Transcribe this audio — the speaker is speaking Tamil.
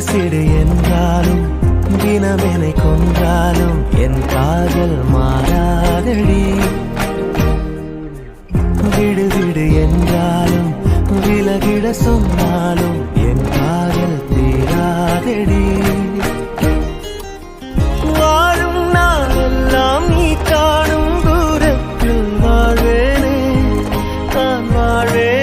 சிடு என்றாலும் தினமெனை கொன்றாலும் என் காதல் மாறாதடி. விடு விடு என்றாலும் விலகிட சொன்னாலும் என் காதல் தீராதடி. வாழும் நாளெல்லாம் நீ காணும் தூரத்தில் வாழ்வேனே நான் வாழ்வேன்.